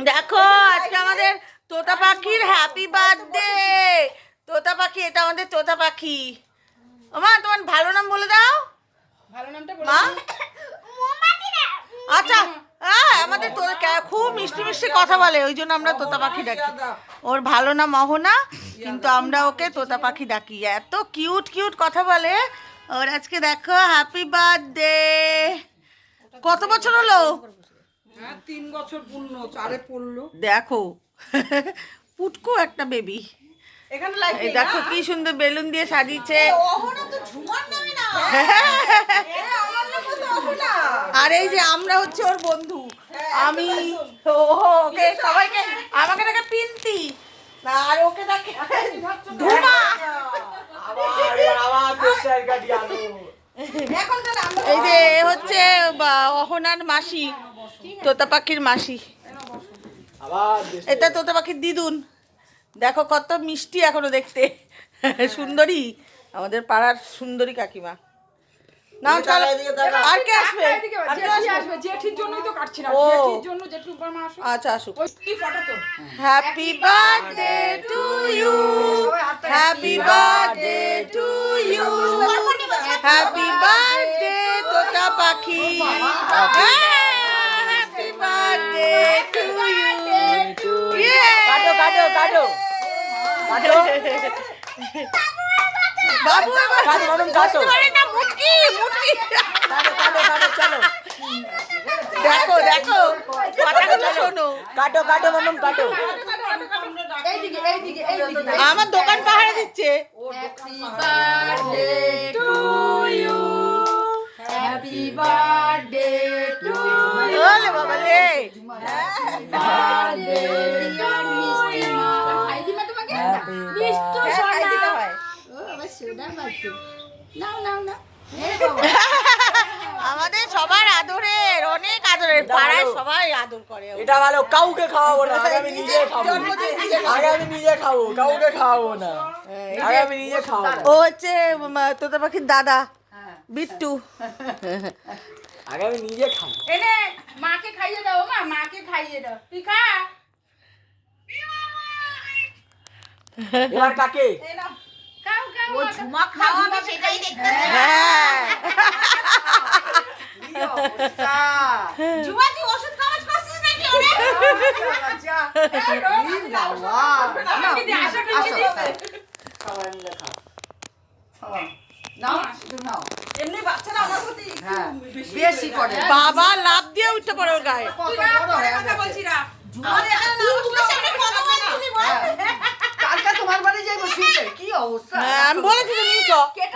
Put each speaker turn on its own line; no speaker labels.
দেখো আজকে আমাদের তোতা পাখির হ্যাপি বার্থডে। তোতা পাখি, এটা আমাদের তোতা পাখি। মা তোমার ভালো নাম বলে দাও।
ভালো নামটা বলে
মা
দাও।
আচ্ছা, হ্যাঁ আমাদের খুব মিষ্টি মিষ্টি কথা বলে, ওই জন্য আমরা তোতা পাখি ডাকি। ওর ভালো নাম অহনা, কিন্তু আমরা ওকে তোতা পাখি ডাকি। এত কিউট কিউট কথা বলে। ওর আজকে দেখো হ্যাপি বার্থডে। কত বছর হলো?
হ্যাঁ 3 বছর পূর্ণ, 4-এ পড়লো।
দেখো পুটকো একটা বেবি।
এখানে লাইট
এই দেখো কি সুন্দর বেলুন দিয়ে সাজিয়েছে।
অহনা তো ঝুমার নামে না। আমার নাম তো অহনা।
আর এই যে আমরা হচ্ছে ওর বন্ধু। আমি ওকে সবাইকে, আমাকে ডাকে পিন্তি, আর ওকে ডাকে ধুমা। এই যে এ হচ্ছে অহনার মাসি, তোতা পাখির মাসি। এটা তোতা পাখির দিদুন। দেখো কত মিষ্টি এখনো দেখতে, সুন্দরী, আমাদের পাড়ার সুন্দরী কাকিমা। নাও চলো, আর কে আসবে? আর কে আসবে?
জেঠির জন্যই তো কাটছিলাম।
ও।
জেঠির জন্য জেঠু বাবা আসো।
আচ্ছা আসুক।
ওই কি ফটো তো।
Happy birthday to you, happy birthday to you, happy birthday তোতা পাখি, হ্যাপি বার্থডে টু ইউ। কাটো কাটো কাটো কাটো বাবু, কাটো না, মুটকি মুটকি কাটো কাটো কাটো, চলো দেখো দেখো কথাগুলো শোনো। কাটো কাটো মামুন কাটো।
এইদিকে এইদিকে এইদিকে।
আমার দোকান পাহারা দিচ্ছে।
Happy birthday to you, happy birthday to you.
ওলে বাবা রে,
বার্থডে ডিয়ার মিষ্টি মা। খাই দিমা তোমাকে? মিষ্টি
হ্যাঁ, খাই
সোনা।
দিতে হয়।
ও বাবা সোনা বাচ্চা। নাও নাও নাও। হে বাবা।
আমাদের সবার আদরের, অনেক আদরের, পাড়ায় সবাই আদর করে।
এটা ভালো, কাউকে খাওয়াবো না, আগে আমি নিজে খাবো। আগে আমি নিজে খাবো, কাউকে খাওয়াবো না। আগে আমি নিজে খাওয়াবো।
ও হচ্ছে তোতা পাখির দাদা বিট্টু।
আগে আমি নিজে খাবো।
এনে মাকে খাইয়ে দাও মা, মাকে খাইয়ে দাও। তুই খা।
এবার কাকে?
খাও খাও।
ও ঝুমা খাওয়াবে সেটাই দেখতে
হ্যাঁ
ঝুমা তুই ওষুধ খাওয়াজ করছিস নাকি ওরে?
এমনি বাচ্চারা আমার প্রতি
বেশি করে
বাবা লাভ দিয়ে উঠতে পড়ে ওর গায়ে।
কথা বলছি না।
ঝুমা এখানে না বসলে সামনে কত বার তুলি বল।
কালকে তোমার বাড়ি যাইবো শুনতে কি অবস্থা
হ্যাঁ, আমি বলেছি তো নিয়ে চ।